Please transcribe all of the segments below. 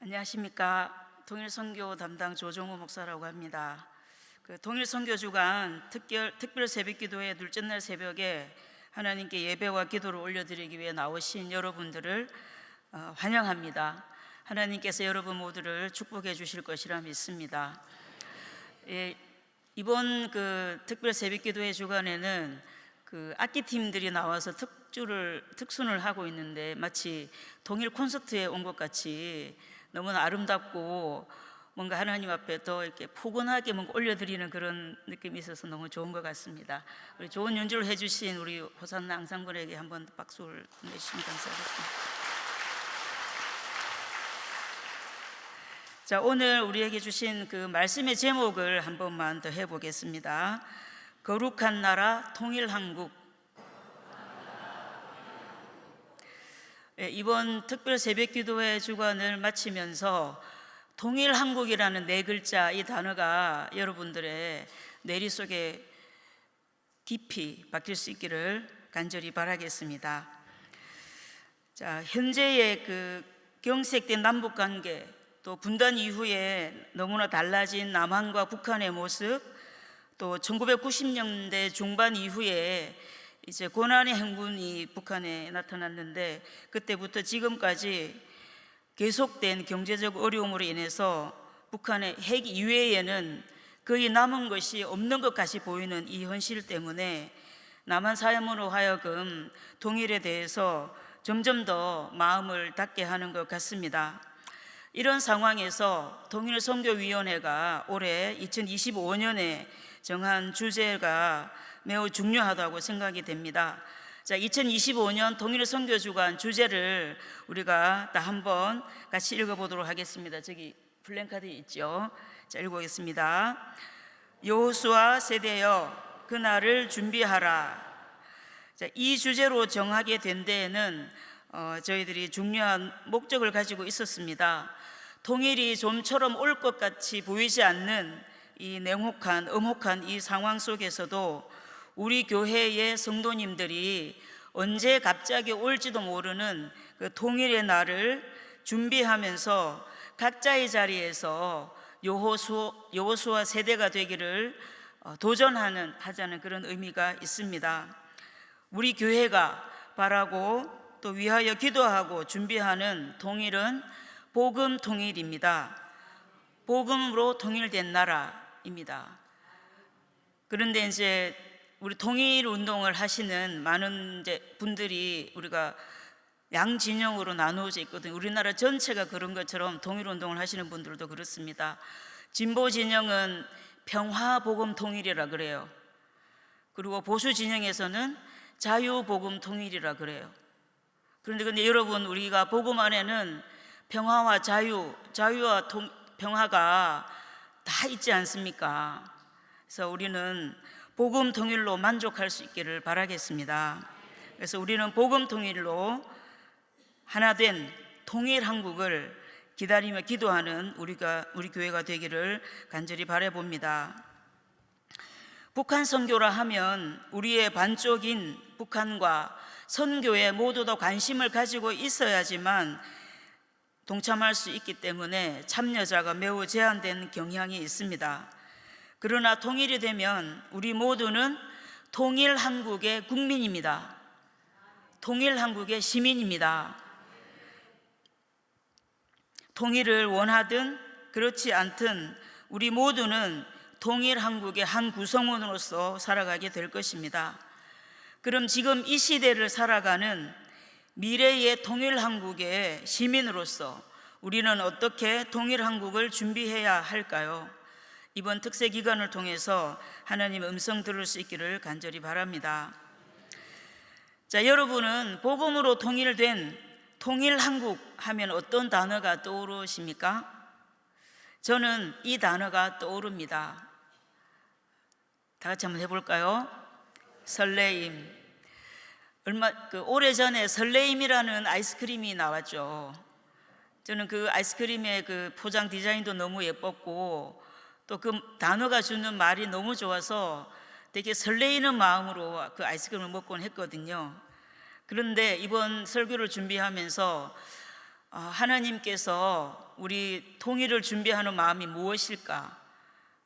안녕하십니까. 동일선교 담당 조정우 목사라고 합니다. 동일선교 주간 특별 새벽기도회 둘째 날 새벽에 하나님께 예배와 기도를 올려드리기 위해 나오신 여러분들을 환영합니다. 하나님께서 여러분 모두를 축복해 주실 것이라 믿습니다. 이번 특별 새벽기도회 주간에는 악기팀들이 나와서 특순을 하고 있는데 마치 동일 콘서트에 온 것 같이 너무나 아름답고 뭔가 하나님 앞에 더 이렇게 포근하게 뭔가 올려드리는 그런 느낌이 있어서 너무 좋은 것 같습니다. 우리 좋은 연주를 해주신 우리 호산나 앙상블에게 한번 박수를 내주시면 감사하겠습니다. 자, 오늘 우리에게 주신 말씀의 제목을 한 번만 더 해보겠습니다. 거룩한 나라 통일한국. 이번 특별 새벽기도회 주간을 마치면서 통일한국이라는 네 글자, 이 단어가 여러분들의 뇌리 속에 깊이 박힐 수 있기를 간절히 바라겠습니다. 자, 현재의 경색된 남북관계, 또 분단 이후에 너무나 달라진 남한과 북한의 모습, 또 1990년대 중반 이후에 이제 고난의 행군이 북한에 나타났는데, 그때부터 지금까지 계속된 경제적 어려움으로 인해서 북한의 핵 이외에는 거의 남은 것이 없는 것 같이 보이는 이 현실 때문에 남한 사람으로 하여금 통일에 대해서 점점 더 마음을 닫게 하는 것 같습니다. 이런 상황에서 통일선교위원회가 올해 2025년에 정한 주제가 매우 중요하다고 생각이 됩니다. 자, 2025년 통일선교주간 주제를 우리가 다 한번 같이 읽어보도록 하겠습니다. 저기 플랜카드 있죠? 자, 읽어보겠습니다. 여호수아 세대여, 그날을 준비하라. 자, 이 주제로 정하게 된 데에는 저희들이 중요한 목적을 가지고 있었습니다. 통일이 좀처럼 올 것 같이 보이지 않는 이 냉혹한, 엄혹한 이 상황 속에서도 우리 교회의 성도님들이 언제 갑자기 올지도 모르는 통일의 날을 준비하면서 각자의 자리에서 여호수아 세대가 되기를 하자는 그런 의미가 있습니다. 우리 교회가 바라고 또 위하여 기도하고 준비하는 통일은 복음 통일입니다. 복음으로 통일된 나라입니다. 그런데 이제 우리 통일 운동을 하시는 많은 분들이 우리가 양진영으로 나누어져 있거든요. 우리나라 전체가 그런 것처럼 통일 운동을 하시는 분들도 그렇습니다. 진보 진영은 평화 복음 통일이라 그래요. 그리고 보수 진영에서는 자유 복음 통일이라 그래요. 그런데 여러분, 우리가 복음 안에는 평화와 자유와 평화가 다 있지 않습니까? 그래서 우리는 복음 통일로 만족할 수 있기를 바라겠습니다. 그래서 우리는 복음 통일로 하나된 통일 한국을 기다리며 기도하는 우리 교회가 되기를 간절히 바라봅니다. 북한 선교라 하면 우리의 반쪽인 북한과 선교에 모두 다 관심을 가지고 있어야지만 동참할 수 있기 때문에 참여자가 매우 제한된 경향이 있습니다. 그러나 통일이 되면 우리 모두는 통일 한국의 국민입니다. 통일 한국의 시민입니다. 통일을 원하든 그렇지 않든 우리 모두는 통일 한국의 한 구성원으로서 살아가게 될 것입니다. 그럼 지금 이 시대를 살아가는 미래의 통일 한국의 시민으로서 우리는 어떻게 통일 한국을 준비해야 할까요? 이번 특세 기간을 통해서 하나님의 음성 들을 수 있기를 간절히 바랍니다. 자, 여러분은 복음으로 통일된 통일 한국 하면 어떤 단어가 떠오르십니까? 저는 이 단어가 떠오릅니다. 다 같이 한번 해볼까요? 설레임. 오래전에 설레임이라는 아이스크림이 나왔죠. 저는 그 아이스크림의 포장 디자인도 너무 예뻤고 또 그 단어가 주는 말이 너무 좋아서 되게 설레이는 마음으로 그 아이스크림을 먹곤 했거든요. 그런데 이번 설교를 준비하면서 하나님께서 우리 통일을 준비하는 마음이 무엇일까?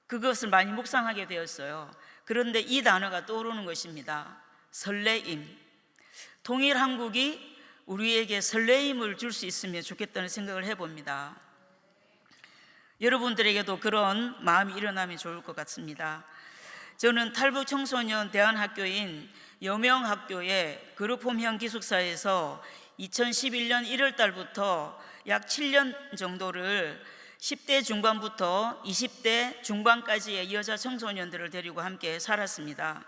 그것을 많이 묵상하게 되었어요. 그런데 이 단어가 떠오르는 것입니다. 설레임. 통일 한국이 우리에게 설레임을 줄 수 있으면 좋겠다는 생각을 해봅니다. 여러분들에게도 그런 마음이 일어나면 좋을 것 같습니다. 저는 탈북 청소년 대안학교인 여명학교의 그룹홈형 기숙사에서 2011년 1월 달부터 약 7년 정도를 10대 중반부터 20대 중반까지의 여자 청소년들을 데리고 함께 살았습니다.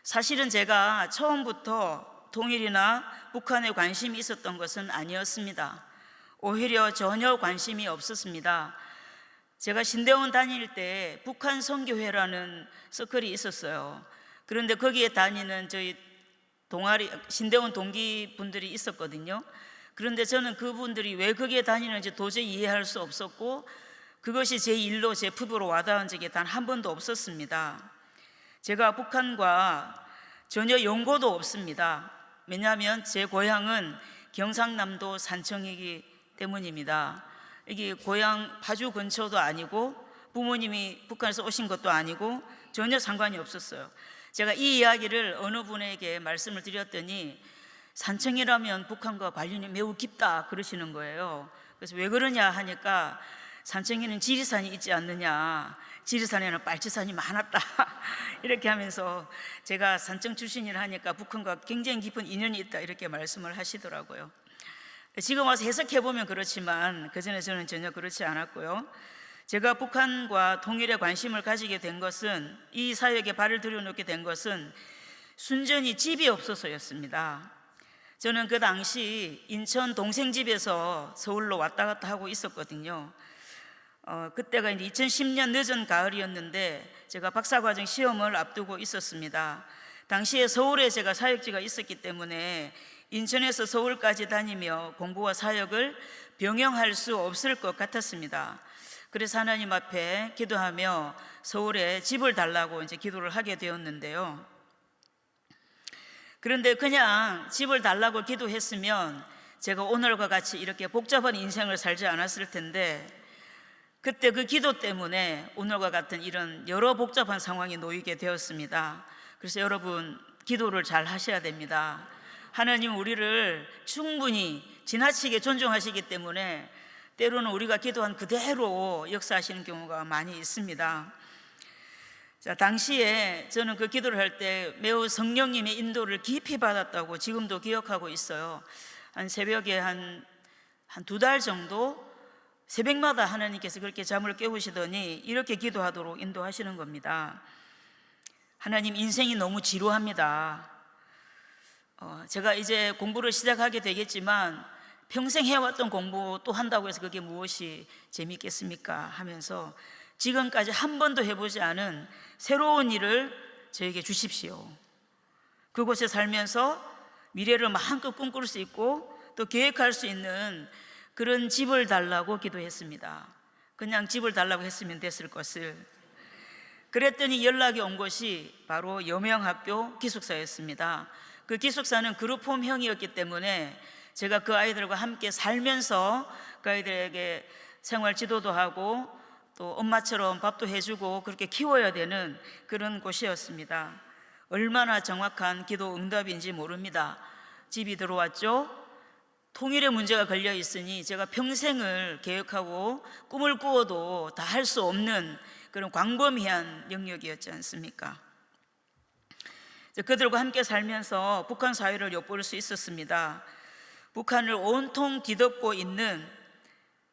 사실은 제가 처음부터 통일이나 북한에 관심이 있었던 것은 아니었습니다. 오히려 전혀 관심이 없었습니다. 제가 신대원 다닐 때 북한 선교회라는 서클이 있었어요. 그런데 거기에 다니는 저희 동아리 신대원 동기분들이 있었거든요. 그런데 저는 그분들이 왜 거기에 다니는지 도저히 이해할 수 없었고, 그것이 제 일로 제 피부로 와닿은 적이 단 한 번도 없었습니다. 제가 북한과 전혀 연고도 없습니다. 왜냐하면 제 고향은 경상남도 산청이기 때문입니다. 이게 고향 파주 근처도 아니고 부모님이 북한에서 오신 것도 아니고 전혀 상관이 없었어요. 제가 이 이야기를 어느 분에게 말씀을 드렸더니 산청이라면 북한과 관련이 매우 깊다 그러시는 거예요. 그래서 왜 그러냐 하니까 산청에는 지리산이 있지 않느냐, 지리산에는 빨치산이 많았다 이렇게 하면서 제가 산청 출신이라 하니까 북한과 굉장히 깊은 인연이 있다 이렇게 말씀을 하시더라고요. 지금 와서 해석해보면 그렇지만 그전에 저는 전혀 그렇지 않았고요. 제가 북한과 통일에 관심을 가지게 된 것은, 이 사역에 발을 들여놓게 된 것은 순전히 집이 없어서였습니다. 저는 그 당시 인천 동생 집에서 서울로 왔다 갔다 하고 있었거든요. 그때가 이제 2010년 늦은 가을이었는데 제가 박사과정 시험을 앞두고 있었습니다. 당시에 서울에 제가 사역지가 있었기 때문에 인천에서 서울까지 다니며 공부와 사역을 병행할 수 없을 것 같았습니다. 그래서 하나님 앞에 기도하며 서울에 집을 달라고 이제 기도를 하게 되었는데요. 그런데 그냥 집을 달라고 기도했으면 제가 오늘과 같이 이렇게 복잡한 인생을 살지 않았을 텐데, 그때 그 기도 때문에 오늘과 같은 이런 여러 복잡한 상황에 놓이게 되었습니다. 그래서 여러분, 기도를 잘 하셔야 됩니다. 하나님 우리를 충분히 지나치게 존중하시기 때문에 때로는 우리가 기도한 그대로 역사하시는 경우가 많이 있습니다. 자, 당시에 저는 그 기도를 할 때 매우 성령님의 인도를 깊이 받았다고 지금도 기억하고 있어요. 한 새벽에 한 2달 정도 새벽마다 하나님께서 그렇게 잠을 깨우시더니 이렇게 기도하도록 인도하시는 겁니다. 하나님, 인생이 너무 지루합니다. 제가 이제 공부를 시작하게 되겠지만 평생 해왔던 공부 또 한다고 해서 그게 무엇이 재밌겠습니까? 하면서 지금까지 한 번도 해보지 않은 새로운 일을 저에게 주십시오. 그곳에 살면서 미래를 마음껏 꿈꿀 수 있고 또 계획할 수 있는 그런 집을 달라고 기도했습니다. 그냥 집을 달라고 했으면 됐을 것을. 그랬더니 연락이 온 것이 바로 여명학교 기숙사였습니다. 그 기숙사는 그룹홈형이었기 때문에 제가 그 아이들과 함께 살면서 그 아이들에게 생활 지도도 하고 또 엄마처럼 밥도 해주고 그렇게 키워야 되는 그런 곳이었습니다. 얼마나 정확한 기도 응답인지 모릅니다. 집이 들어왔죠. 통일의 문제가 걸려 있으니 제가 평생을 계획하고 꿈을 꾸어도 다 할 수 없는 그런 광범위한 영역이었지 않습니까? 그들과 함께 살면서 북한 사회를 엿볼 수 있었습니다. 북한을 온통 뒤덮고 있는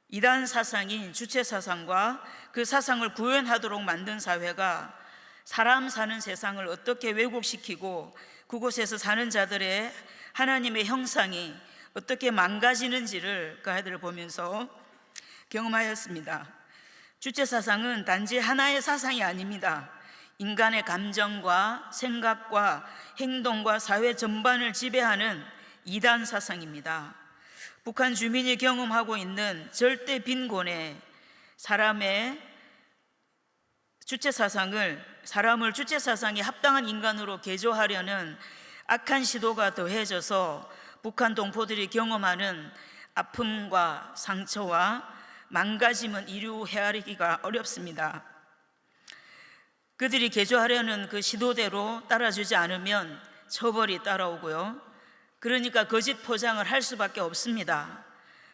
이단 사상인 주체 사상과 그 사상을 구현하도록 만든 사회가 사람 사는 세상을 어떻게 왜곡시키고 그곳에서 사는 자들의 하나님의 형상이 어떻게 망가지는지를 그 아이들을 보면서 경험하였습니다. 주체 사상은 단지 하나의 사상이 아닙니다. 인간의 감정과 생각과 행동과 사회 전반을 지배하는 이단 사상입니다. 북한 주민이 경험하고 있는 절대 빈곤에 사람의 주체 사상을, 사람을 주체 사상에 합당한 인간으로 개조하려는 악한 시도가 더해져서 북한 동포들이 경험하는 아픔과 상처와 망가짐은 이루 헤아리기가 어렵습니다. 그들이 개조하려는 그 시도대로 따라주지 않으면 처벌이 따라오고요. 그러니까 거짓 포장을 할 수밖에 없습니다.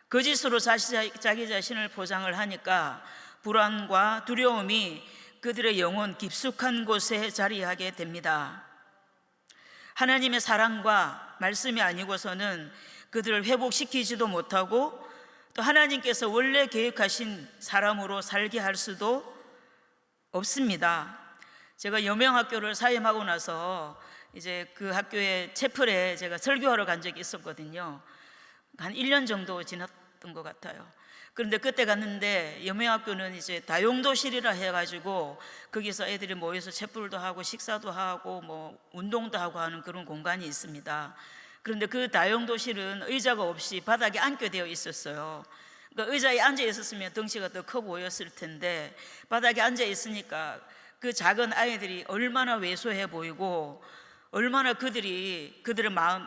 거짓으로 자기 자신을 포장을 하니까 불안과 두려움이 그들의 영혼 깊숙한 곳에 자리하게 됩니다. 하나님의 사랑과 말씀이 아니고서는 그들을 회복시키지도 못하고 또 하나님께서 원래 계획하신 사람으로 살게 할 수도 없습니다. 제가 여명학교를 사임하고 나서 이제 그 학교의 채플에 제가 설교하러 간 적이 있었거든요. 한 1년 정도 지났던 것 같아요. 그런데 그때 갔는데 여명학교는 이제 다용도실이라 해가지고 거기서 애들이 모여서 채플도 하고 식사도 하고 뭐 운동도 하고 하는 그런 공간이 있습니다. 그런데 그 다용도실은 의자가 없이 바닥에 앉게 되어 있었어요. 그러니까 의자에 앉아 있었으면 덩치가 더 커 보였을 텐데 바닥에 앉아 있으니까 그 작은 아이들이 얼마나 왜소해 보이고 얼마나 그들의 마음,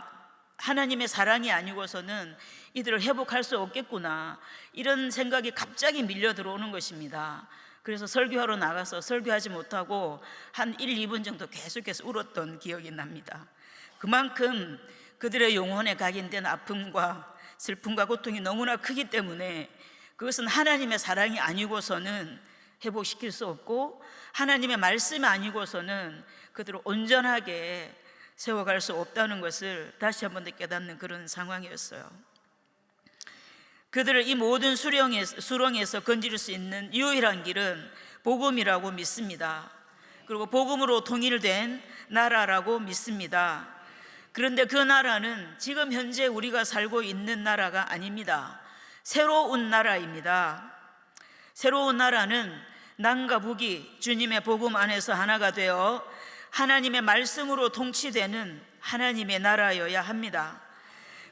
하나님의 사랑이 아니고서는 이들을 회복할 수 없겠구나, 이런 생각이 갑자기 밀려 들어오는 것입니다. 그래서 설교하러 나가서 설교하지 못하고 한 1, 2분 정도 계속해서 울었던 기억이 납니다. 그만큼 그들의 영혼에 각인된 아픔과 슬픔과 고통이 너무나 크기 때문에 그것은 하나님의 사랑이 아니고서는 회복시킬 수 없고 하나님의 말씀이 아니고서는 그들을 온전하게 세워갈 수 없다는 것을 다시 한번 깨닫는 그런 상황이었어요. 그들을 이 모든 수렁에서 건질 수 있는 유일한 길은 복음이라고 믿습니다. 그리고 복음으로 통일된 나라라고 믿습니다. 그런데 그 나라는 지금 현재 우리가 살고 있는 나라가 아닙니다. 새로운 나라입니다. 새로운 나라는 남과 북이 주님의 복음 안에서 하나가 되어 하나님의 말씀으로 통치되는 하나님의 나라여야 합니다.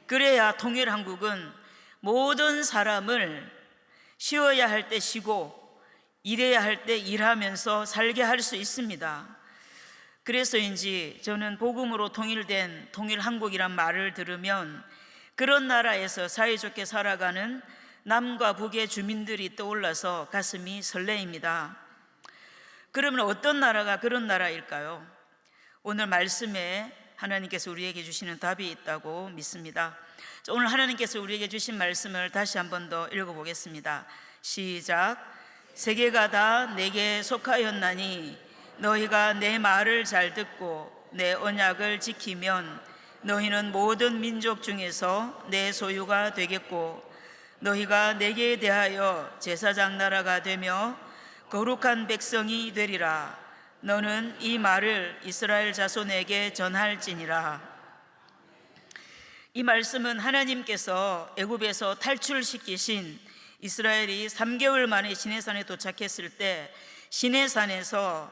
그래야 통일한국은 모든 사람을 쉬어야 할 때 쉬고 일해야 할 때 일하면서 살게 할 수 있습니다. 그래서인지 저는 복음으로 통일된 통일한국이란 말을 들으면 그런 나라에서 사이좋게 살아가는 남과 북의 주민들이 떠올라서 가슴이 설레입니다. 그러면 어떤 나라가 그런 나라일까요? 오늘 말씀에 하나님께서 우리에게 주시는 답이 있다고 믿습니다. 오늘 하나님께서 우리에게 주신 말씀을 다시 한 번 더 읽어보겠습니다. 시작. 세계가 다 내게 속하였나니 너희가 내 말을 잘 듣고 내 언약을 지키면 너희는 모든 민족 중에서 내 소유가 되겠고 너희가 내게 대하여 제사장 나라가 되며 거룩한 백성이 되리라. 너는 이 말을 이스라엘 자손에게 전할지니라. 이 말씀은 하나님께서 애굽에서 탈출시키신 이스라엘이 3개월 만에 시내산에 도착했을 때 시내산에서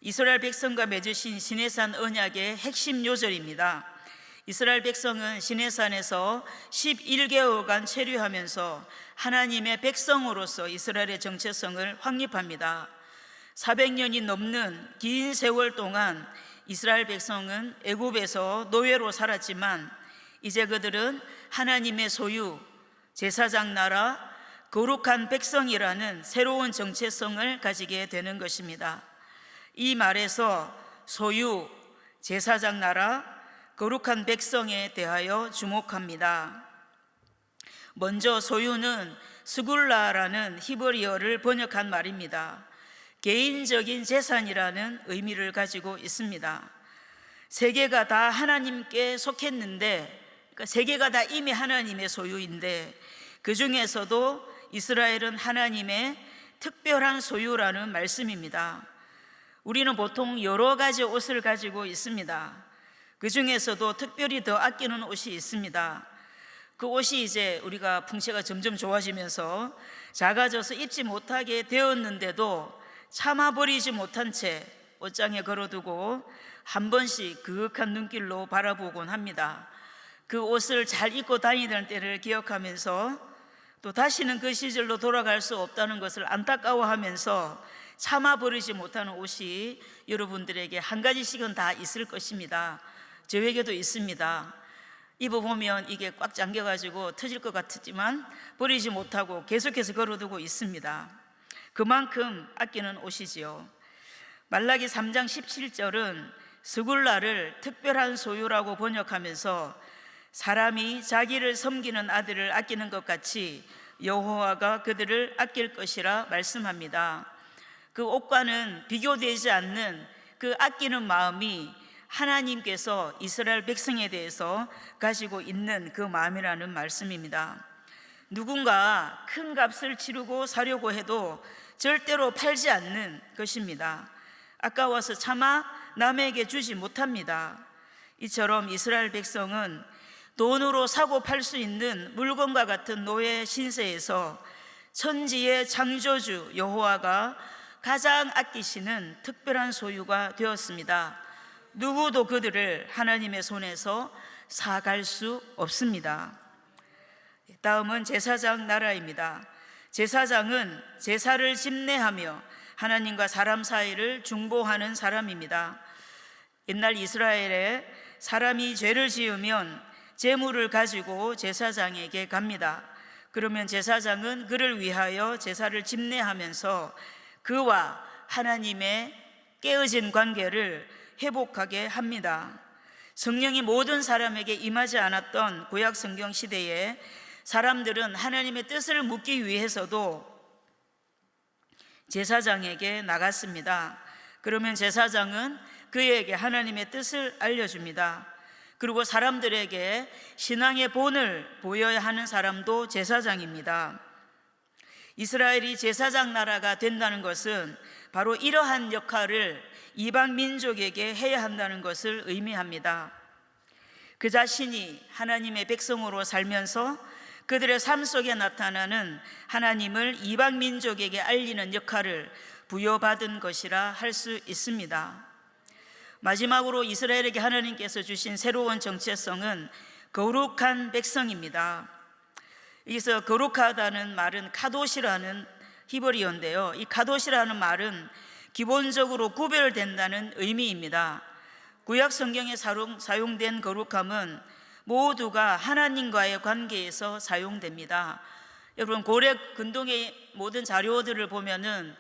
이스라엘 백성과 맺으신 시내산 언약의 핵심 요절입니다. 이스라엘 백성은 시내산에서 11개월간 체류하면서 하나님의 백성으로서 이스라엘의 정체성을 확립합니다. 400년이 넘는 긴 세월 동안 이스라엘 백성은 애굽에서 노예로 살았지만 이제 그들은 하나님의 소유, 제사장 나라, 거룩한 백성이라는 새로운 정체성을 가지게 되는 것입니다. 이 말에서 소유, 제사장 나라, 거룩한 백성에 대하여 주목합니다. 먼저 소유는 스굴라라는 히브리어를 번역한 말입니다. 개인적인 재산이라는 의미를 가지고 있습니다. 세계가 다 하나님께 속했는데, 그러니까 세계가 다 이미 하나님의 소유인데 그 중에서도 이스라엘은 하나님의 특별한 소유라는 말씀입니다. 우리는 보통 여러 가지 옷을 가지고 있습니다. 그 중에서도 특별히 더 아끼는 옷이 있습니다. 그 옷이 이제 우리가 풍채가 점점 좋아지면서 작아져서 입지 못하게 되었는데도 참아버리지 못한 채 옷장에 걸어두고 한 번씩 그윽한 눈길로 바라보곤 합니다. 그 옷을 잘 입고 다니던 때를 기억하면서 또 다시는 그 시절로 돌아갈 수 없다는 것을 안타까워하면서 참아버리지 못하는 옷이 여러분들에게 한 가지씩은 다 있을 것입니다. 저에게도 있습니다. 입어보면 이게 꽉 잠겨가지고 터질 것 같지만 버리지 못하고 계속해서 걸어두고 있습니다. 그만큼 아끼는 옷이지요. 말라기 3장 17절은 스굴라를 특별한 소유라고 번역하면서 사람이 자기를 섬기는 아들을 아끼는 것 같이 여호와가 그들을 아낄 것이라 말씀합니다. 그 옷과는 비교되지 않는 그 아끼는 마음이 하나님께서 이스라엘 백성에 대해서 가지고 있는 그 마음이라는 말씀입니다. 누군가 큰 값을 치르고 사려고 해도 절대로 팔지 않는 것입니다. 아까워서 차마 남에게 주지 못합니다. 이처럼 이스라엘 백성은 돈으로 사고 팔 수 있는 물건과 같은 노예 신세에서 천지의 창조주 여호와가 가장 아끼시는 특별한 소유가 되었습니다. 누구도 그들을 하나님의 손에서 사갈 수 없습니다. 다음은 제사장 나라입니다. 제사장은 제사를 집례하며 하나님과 사람 사이를 중보하는 사람입니다. 옛날 이스라엘에 사람이 죄를 지으면 제물을 가지고 제사장에게 갑니다. 그러면 제사장은 그를 위하여 제사를 집례하면서 그와 하나님의 깨어진 관계를 회복하게 합니다. 성령이 모든 사람에게 임하지 않았던 구약 성경 시대에 사람들은 하나님의 뜻을 묻기 위해서도 제사장에게 나갔습니다. 그러면 제사장은 그에게 하나님의 뜻을 알려줍니다. 그리고 사람들에게 신앙의 본을 보여야 하는 사람도 제사장입니다. 이스라엘이 제사장 나라가 된다는 것은 바로 이러한 역할을 이방 민족에게 해야 한다는 것을 의미합니다. 그 자신이 하나님의 백성으로 살면서 그들의 삶 속에 나타나는 하나님을 이방 민족에게 알리는 역할을 부여받은 것이라 할 수 있습니다. 마지막으로 이스라엘에게 하나님께서 주신 새로운 정체성은 거룩한 백성입니다. 여기서 거룩하다는 말은 카도시라는 히브리어인데요, 이 카도시라는 말은 기본적으로 구별된다는 의미입니다. 구약 성경에 사용된 거룩함은 모두가 하나님과의 관계에서 사용됩니다. 여러분, 고려 근동의 모든 자료들을 보면은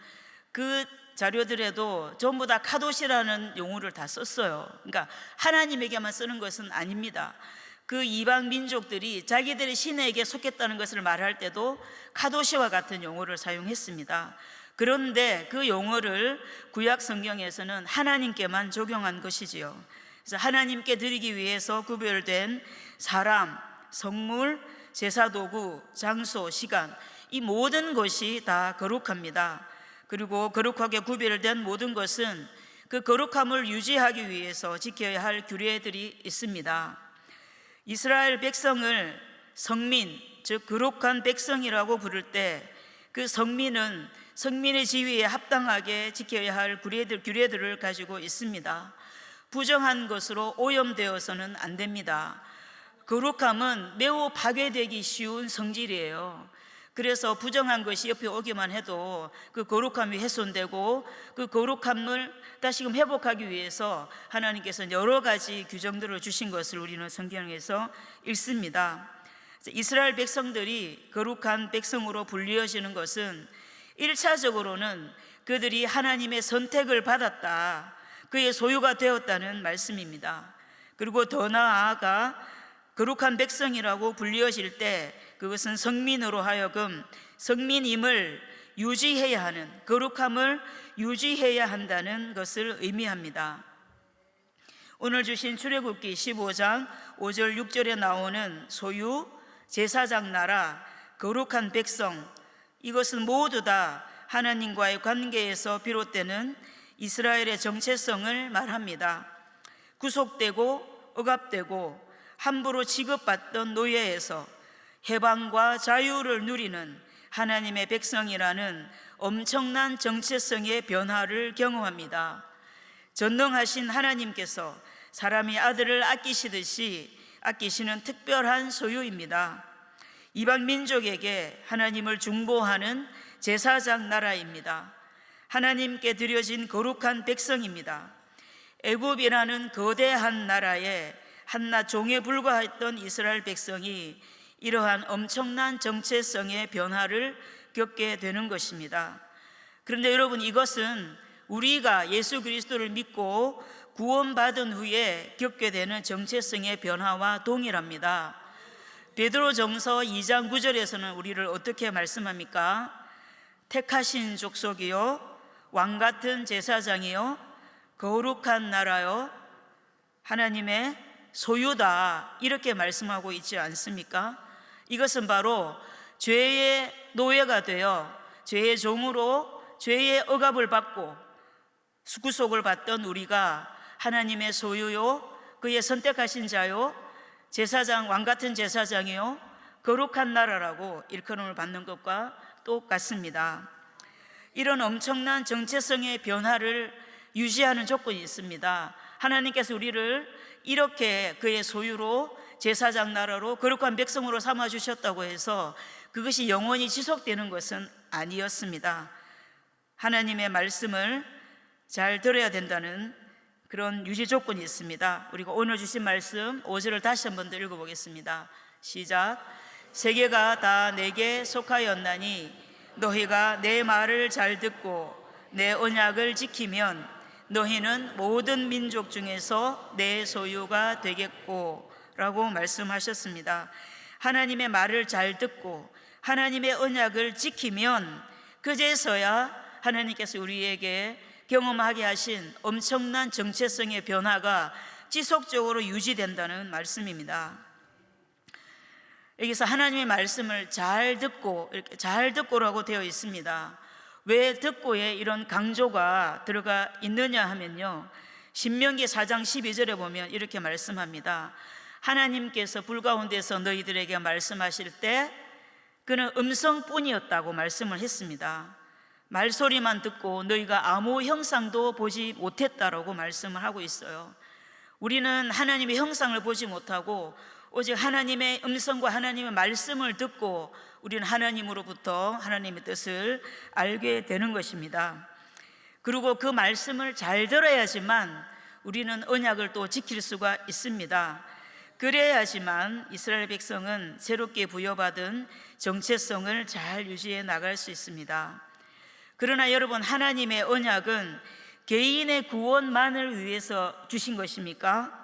그 자료들에도 전부 다 카도시라는 용어를 다 썼어요. 그러니까 하나님에게만 쓰는 것은 아닙니다. 그 이방 민족들이 자기들의 신에게 속했다는 것을 말할 때도 카도시와 같은 용어를 사용했습니다. 그런데 그 용어를 구약 성경에서는 하나님께만 적용한 것이지요. 그래서 하나님께 드리기 위해서 구별된 사람, 성물, 제사도구, 장소, 시간, 이 모든 것이 다 거룩합니다. 그리고 거룩하게 구별된 모든 것은 그 거룩함을 유지하기 위해서 지켜야 할 규례들이 있습니다. 이스라엘 백성을 성민, 즉 거룩한 백성이라고 부를 때 그 성민은 성민의 지위에 합당하게 지켜야 할 규례들을 가지고 있습니다. 부정한 것으로 오염되어서는 안 됩니다. 거룩함은 매우 파괴되기 쉬운 성질이에요. 그래서 부정한 것이 옆에 오기만 해도 그 거룩함이 훼손되고 그 거룩함을 다시금 회복하기 위해서 하나님께서 여러 가지 규정들을 주신 것을 우리는 성경에서 읽습니다. 이스라엘 백성들이 거룩한 백성으로 불리어지는 것은 1차적으로는 그들이 하나님의 선택을 받았다, 그의 소유가 되었다는 말씀입니다. 그리고 더 나아가 거룩한 백성이라고 불리어질 때 그것은 성민으로 하여금 성민임을 유지해야 하는, 거룩함을 유지해야 한다는 것을 의미합니다. 오늘 주신 출애굽기 15장 5절 6절에 나오는 소유, 제사장 나라, 거룩한 백성, 이것은 모두 다 하나님과의 관계에서 비롯되는 이스라엘의 정체성을 말합니다. 구속되고 억압되고 함부로 취급받던 노예에서 해방과 자유를 누리는 하나님의 백성이라는 엄청난 정체성의 변화를 경험합니다. 전능하신 하나님께서 사람이 아들을 아끼시듯이 아끼시는 특별한 소유입니다. 이방 민족에게 하나님을 중보하는 제사장 나라입니다. 하나님께 드려진 거룩한 백성입니다. 애굽이라는 거대한 나라에 한낱 종에 불과했던 이스라엘 백성이 이러한 엄청난 정체성의 변화를 겪게 되는 것입니다. 그런데 여러분, 이것은 우리가 예수 그리스도를 믿고 구원받은 후에 겪게 되는 정체성의 변화와 동일합니다. 베드로전서 2장 9절에서는 우리를 어떻게 말씀합니까? 택하신 족속이요, 왕같은 제사장이요, 거룩한 나라요, 하나님의 소유다, 이렇게 말씀하고 있지 않습니까? 이것은 바로 죄의 노예가 되어 죄의 종으로 죄의 억압을 받고 구속을 받던 우리가 하나님의 소유요, 그의 선택하신 자요, 제사장, 왕같은 제사장이요, 거룩한 나라라고 일컬음을 받는 것과 똑같습니다. 이런 엄청난 정체성의 변화를 유지하는 조건이 있습니다. 하나님께서 우리를 이렇게 그의 소유로, 제사장 나라로, 거룩한 백성으로 삼아주셨다고 해서 그것이 영원히 지속되는 것은 아니었습니다. 하나님의 말씀을 잘 들어야 된다는 그런 유지 조건이 있습니다. 우리가 오늘 주신 말씀 5절을 다시 한 번 더 읽어보겠습니다. 시작. 세계가 다 내게 속하였나니 너희가 내 말을 잘 듣고 내 언약을 지키면 너희는 모든 민족 중에서 내 소유가 되겠고 라고 말씀하셨습니다. 하나님의 말을 잘 듣고 하나님의 언약을 지키면 그제서야 하나님께서 우리에게 경험하게 하신 엄청난 정체성의 변화가 지속적으로 유지된다는 말씀입니다. 여기서 하나님의 말씀을 잘 듣고, 이렇게 잘 듣고라고 되어 있습니다. 왜 듣고에 이런 강조가 들어가 있느냐 하면요, 신명기 4장 12절에 보면 이렇게 말씀합니다. 하나님께서 불 가운데서 너희들에게 말씀하실 때 그는 음성뿐이었다고 말씀을 했습니다. 말소리만 듣고 너희가 아무 형상도 보지 못했다라고 말씀을 하고 있어요. 우리는 하나님의 형상을 보지 못하고 오직 하나님의 음성과 하나님의 말씀을 듣고 우리는 하나님으로부터 하나님의 뜻을 알게 되는 것입니다. 그리고 그 말씀을 잘 들어야지만 우리는 언약을 또 지킬 수가 있습니다. 그래야지만 이스라엘 백성은 새롭게 부여받은 정체성을 잘 유지해 나갈 수 있습니다. 그러나 여러분, 하나님의 언약은 개인의 구원만을 위해서 주신 것입니까?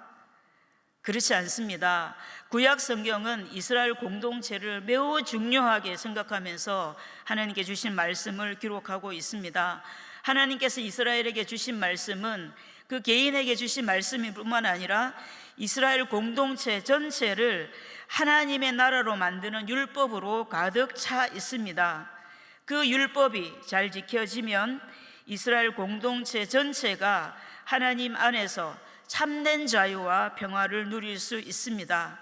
그렇지 않습니다. 구약 성경은 이스라엘 공동체를 매우 중요하게 생각하면서 하나님께 주신 말씀을 기록하고 있습니다. 하나님께서 이스라엘에게 주신 말씀은 그 개인에게 주신 말씀이 뿐만 아니라 이스라엘 공동체 전체를 하나님의 나라로 만드는 율법으로 가득 차 있습니다. 그 율법이 잘 지켜지면 이스라엘 공동체 전체가 하나님 안에서 참된 자유와 평화를 누릴 수 있습니다.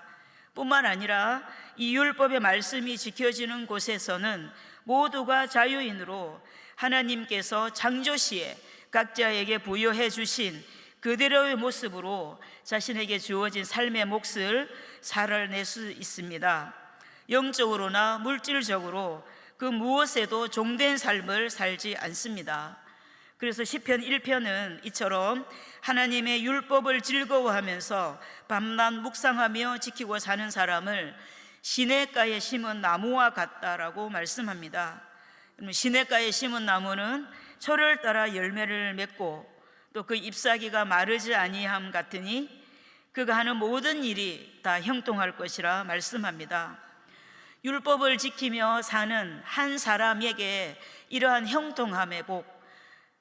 뿐만 아니라 이 율법의 말씀이 지켜지는 곳에서는 모두가 자유인으로 하나님께서 창조시에 각자에게 부여해 주신 그대로의 모습으로 자신에게 주어진 삶의 몫을 살아낼 수 있습니다. 영적으로나 물질적으로 그 무엇에도 종된 삶을 살지 않습니다. 그래서 시편 1편은 이처럼 하나님의 율법을 즐거워하면서 밤낮 묵상하며 지키고 사는 사람을 시냇가에 심은 나무와 같다라고 말씀합니다. 시냇가에 심은 나무는 철을 따라 열매를 맺고 또 그 잎사귀가 마르지 아니함 같으니 그가 하는 모든 일이 다 형통할 것이라 말씀합니다. 율법을 지키며 사는 한 사람에게 이러한 형통함의 복,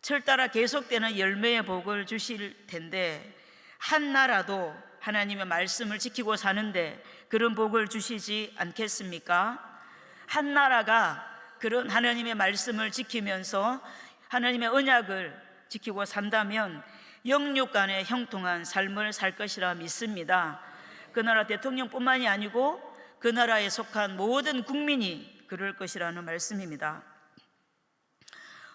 철 따라 계속되는 열매의 복을 주실 텐데 한 나라도 하나님의 말씀을 지키고 사는데 그런 복을 주시지 않겠습니까? 한 나라가 그런 하나님의 말씀을 지키면서 하나님의 언약을 지키고 산다면 영육 간의 형통한 삶을 살 것이라 믿습니다. 그 나라 대통령뿐만이 아니고 그 나라에 속한 모든 국민이 그럴 것이라는 말씀입니다.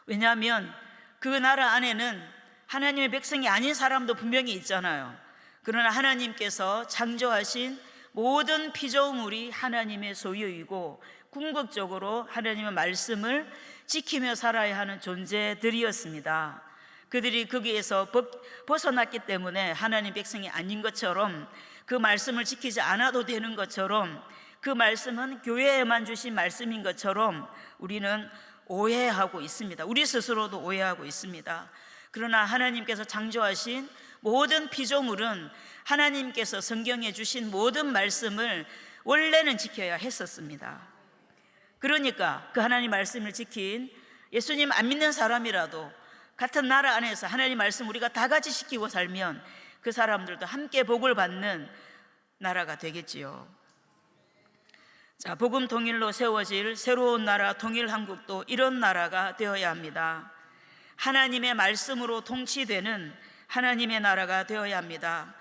왜냐하면 그 나라 안에는 하나님의 백성이 아닌 사람도 분명히 있잖아요. 그러나 하나님께서 창조하신 모든 피조물이 하나님의 소유이고 궁극적으로 하나님의 말씀을 지키며 살아야 하는 존재들이었습니다. 그들이 거기에서 벗어났기 때문에 하나님 백성이 아닌 것처럼 그 말씀을 지키지 않아도 되는 것처럼, 그 말씀은 교회에만 주신 말씀인 것처럼 우리는 오해하고 있습니다. 우리 스스로도 오해하고 있습니다. 그러나 하나님께서 창조하신 모든 피조물은 하나님께서 성경에 주신 모든 말씀을 원래는 지켜야 했었습니다. 그러니까 그 하나님 말씀을 지킨 예수님 안 믿는 사람이라도 같은 나라 안에서 하나님 말씀 우리가 다 같이 지키고 살면 그 사람들도 함께 복을 받는 나라가 되겠지요. 자, 복음 통일로 세워질 새로운 나라 통일한국도 이런 나라가 되어야 합니다. 하나님의 말씀으로 통치되는 하나님의 나라가 되어야 합니다.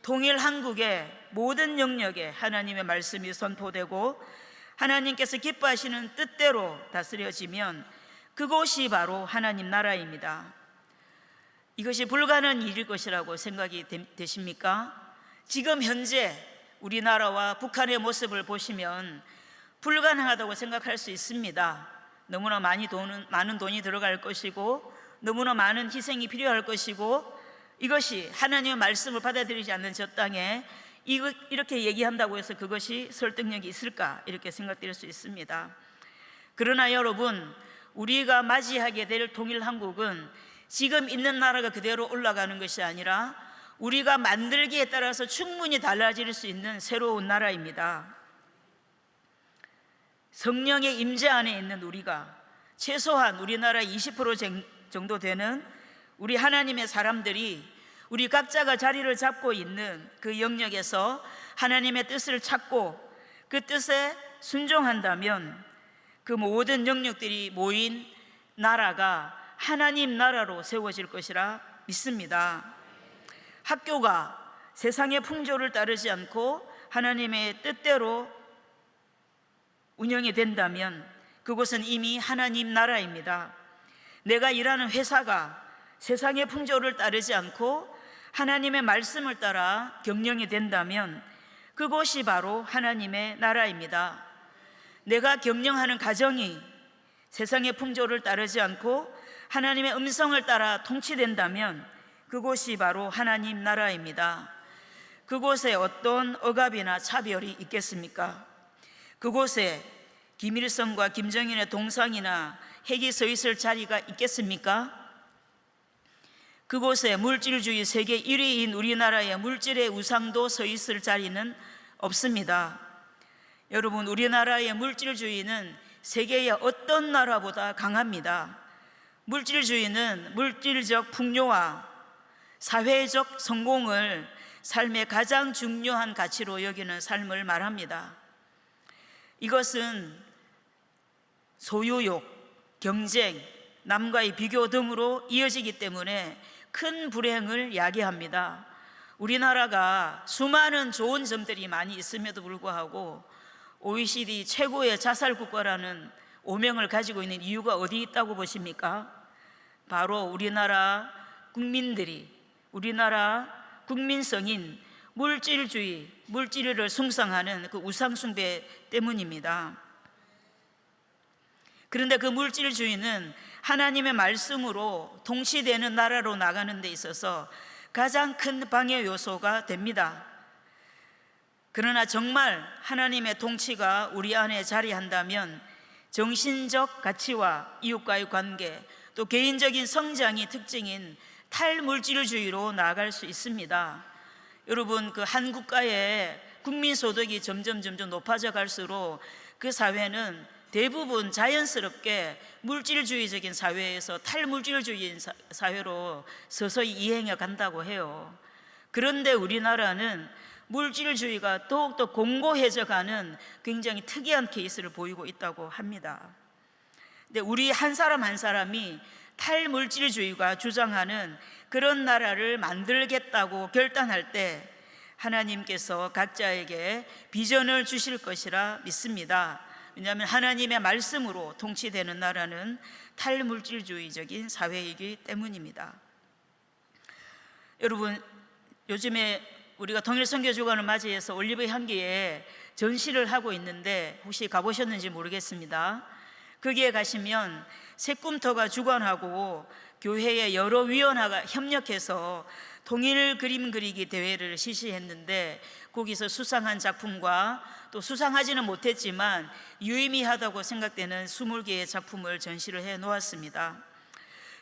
통일한국의 모든 영역에 하나님의 말씀이 선포되고 하나님께서 기뻐하시는 뜻대로 다스려지면 그곳이 바로 하나님 나라입니다. 이것이 불가능한 일일 것이라고 생각이 되십니까? 지금 현재 우리나라와 북한의 모습을 보시면 불가능하다고 생각할 수 있습니다. 너무나 많은 돈이 들어갈 것이고 너무나 많은 희생이 필요할 것이고 이것이 하나님의 말씀을 받아들이지 않는 저 땅에 이렇게 얘기한다고 해서 그것이 설득력이 있을까 이렇게 생각될 수 있습니다. 그러나 여러분, 우리가 맞이하게 될 통일한국은 지금 있는 나라가 그대로 올라가는 것이 아니라 우리가 만들기에 따라서 충분히 달라질 수 있는 새로운 나라입니다. 성령의 임재 안에 있는 우리가 최소한 우리나라 20% 정도 되는 우리 하나님의 사람들이 우리 각자가 자리를 잡고 있는 그 영역에서 하나님의 뜻을 찾고 그 뜻에 순종한다면 그 모든 영역들이 모인 나라가 하나님 나라로 세워질 것이라 믿습니다. 학교가 세상의 풍조를 따르지 않고 하나님의 뜻대로 운영이 된다면 그곳은 이미 하나님 나라입니다. 내가 일하는 회사가 세상의 풍조를 따르지 않고 하나님의 말씀을 따라 경영이 된다면 그곳이 바로 하나님의 나라입니다. 내가 경영하는 가정이 세상의 풍조를 따르지 않고 하나님의 음성을 따라 통치된다면 그곳이 바로 하나님 나라입니다. 그곳에 어떤 억압이나 차별이 있겠습니까? 그곳에 김일성과 김정일의 동상이나 핵이 서 있을 자리가 있겠습니까? 그곳에 물질주의 세계 1위인 우리나라의 물질의 우상도 서 있을 자리는 없습니다. 여러분, 우리나라의 물질주의는 세계의 어떤 나라보다 강합니다. 물질주의는 물질적 풍요와 사회적 성공을 삶의 가장 중요한 가치로 여기는 삶을 말합니다. 이것은 소유욕, 경쟁, 남과의 비교 등으로 이어지기 때문에 큰 불행을 야기합니다. 우리나라가 수많은 좋은 점들이 많이 있음에도 불구하고 OECD 최고의 자살 국가라는 오명을 가지고 있는 이유가 어디 있다고 보십니까? 바로 우리나라 국민들이, 우리나라 국민성인 물질주의, 물질을 숭상하는 그 우상숭배 때문입니다. 그런데 그 물질주의는 하나님의 말씀으로 통치되는 나라로 나가는 데 있어서 가장 큰 방해 요소가 됩니다. 그러나 정말 하나님의 통치가 우리 안에 자리한다면 정신적 가치와 이웃과의 관계, 또 개인적인 성장이 특징인 탈물질주의로 나아갈 수 있습니다. 여러분, 그 한 국가의 국민소득이 점점 높아져 갈수록 그 사회는 대부분 자연스럽게 물질주의적인 사회에서 탈물질주의인 사회로 서서히 이행해 간다고 해요. 그런데 우리나라는 물질주의가 더욱더 공고해져 가는 굉장히 특이한 케이스를 보이고 있다고 합니다. 근데 우리 한 사람 한 사람이 탈물질주의가 주장하는 그런 나라를 만들겠다고 결단할 때 하나님께서 각자에게 비전을 주실 것이라 믿습니다. 왜냐하면 하나님의 말씀으로 통치되는 나라는 탈물질주의적인 사회이기 때문입니다. 여러분, 요즘에 우리가 통일선교주간을 맞이해서 올리브 향기에 전시를 하고 있는데 혹시 가보셨는지 모르겠습니다. 거기에 가시면 새꿈터가 주관하고 교회의 여러 위원회가 협력해서 통일 그림 그리기 대회를 실시했는데 거기서 수상한 작품과 또 수상하지는 못했지만 유의미하다고 생각되는 20개의 작품을 전시를 해 놓았습니다.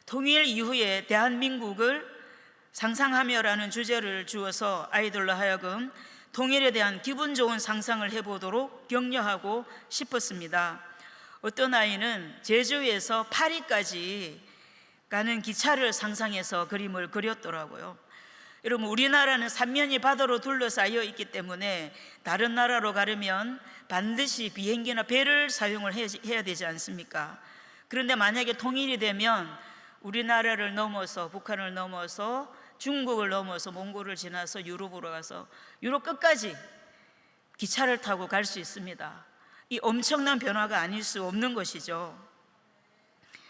통일 이후에 대한민국을 상상하며라는 주제를 주어서 아이들로 하여금 통일에 대한 기분 좋은 상상을 해보도록 격려하고 싶었습니다. 어떤 아이는 제주에서 파리까지 가는 기차를 상상해서 그림을 그렸더라고요. 여러분, 우리나라는 삼면이 바다로 둘러싸여 있기 때문에 다른 나라로 가려면 반드시 비행기나 배를 사용을 해야 되지 않습니까? 그런데 만약에 통일이 되면 우리나라를 넘어서 북한을 넘어서 중국을 넘어서 몽골을 지나서 유럽으로 가서 유럽 끝까지 기차를 타고 갈 수 있습니다. 이 엄청난 변화가 아닐 수 없는 것이죠.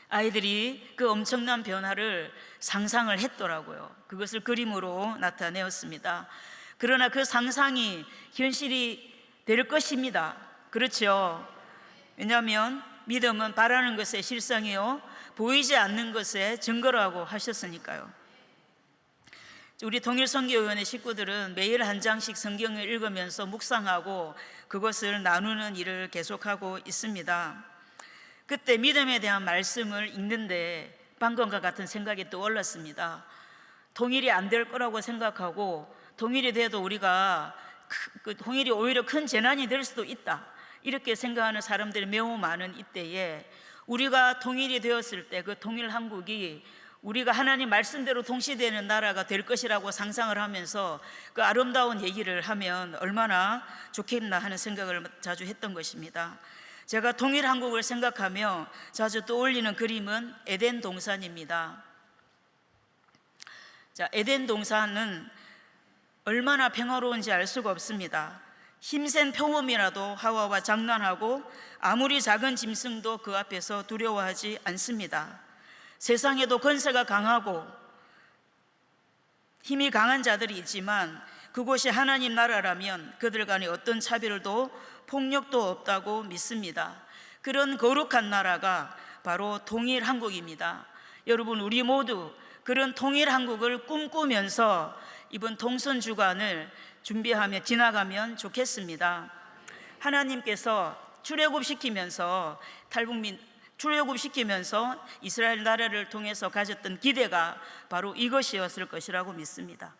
아이들이 그 엄청난 변화를 상상을 했더라고요. 그것을 그림으로 나타내었습니다. 그러나 그 상상이 현실이 될 것입니다. 그렇죠? 왜냐하면 믿음은 바라는 것의 실상이요 보이지 않는 것의 증거라고 하셨으니까요. 우리 통일선교위원회 식구들은 매일 한 장씩 성경을 읽으면서 묵상하고 그것을 나누는 일을 계속하고 있습니다. 그때 믿음에 대한 말씀을 읽는데 방금과 같은 생각이 떠올랐습니다. 통일이 안 될 거라고 생각하고 통일이 돼도 우리가 통일이 오히려 큰 재난이 될 수도 있다, 이렇게 생각하는 사람들이 매우 많은 이때에 우리가 통일이 되었을 때 그 통일 한국이 우리가 하나님 말씀대로 통치되는 나라가 될 것이라고 상상을 하면서 그 아름다운 얘기를 하면 얼마나 좋겠나 하는 생각을 자주 했던 것입니다. 제가 통일 한국을 생각하며 자주 떠올리는 그림은 에덴 동산입니다. 자, 에덴 동산은 얼마나 평화로운지 알 수가 없습니다. 힘센 표범이라도 하와와 장난하고 아무리 작은 짐승도 그 앞에서 두려워하지 않습니다. 세상에도 권세가 강하고 힘이 강한 자들이 있지만 그곳이 하나님 나라라면 그들 간에 어떤 차별도 폭력도 없다고 믿습니다. 그런 거룩한 나라가 바로 통일 한국입니다. 여러분, 우리 모두 그런 통일 한국을 꿈꾸면서 이번 통선 주간을 준비하며 지나가면 좋겠습니다. 하나님께서 출애굽시키면서 이스라엘 나라를 통해서 가졌던 기대가 바로 이것이었을 것이라고 믿습니다.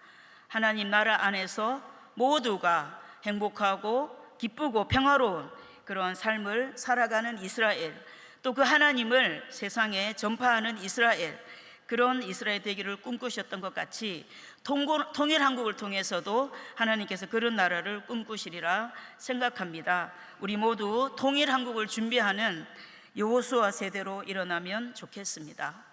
하나님 나라 안에서 모두가 행복하고 기쁘고 평화로운 그런 삶을 살아가는 이스라엘, 또 그 하나님을 세상에 전파하는 이스라엘, 그런 이스라엘 되기를 꿈꾸셨던 것 같이 통일 한국을 통해서도 하나님께서 그런 나라를 꿈꾸시리라 생각합니다. 우리 모두 통일 한국을 준비하는 여호수아 세대로 일어나면 좋겠습니다.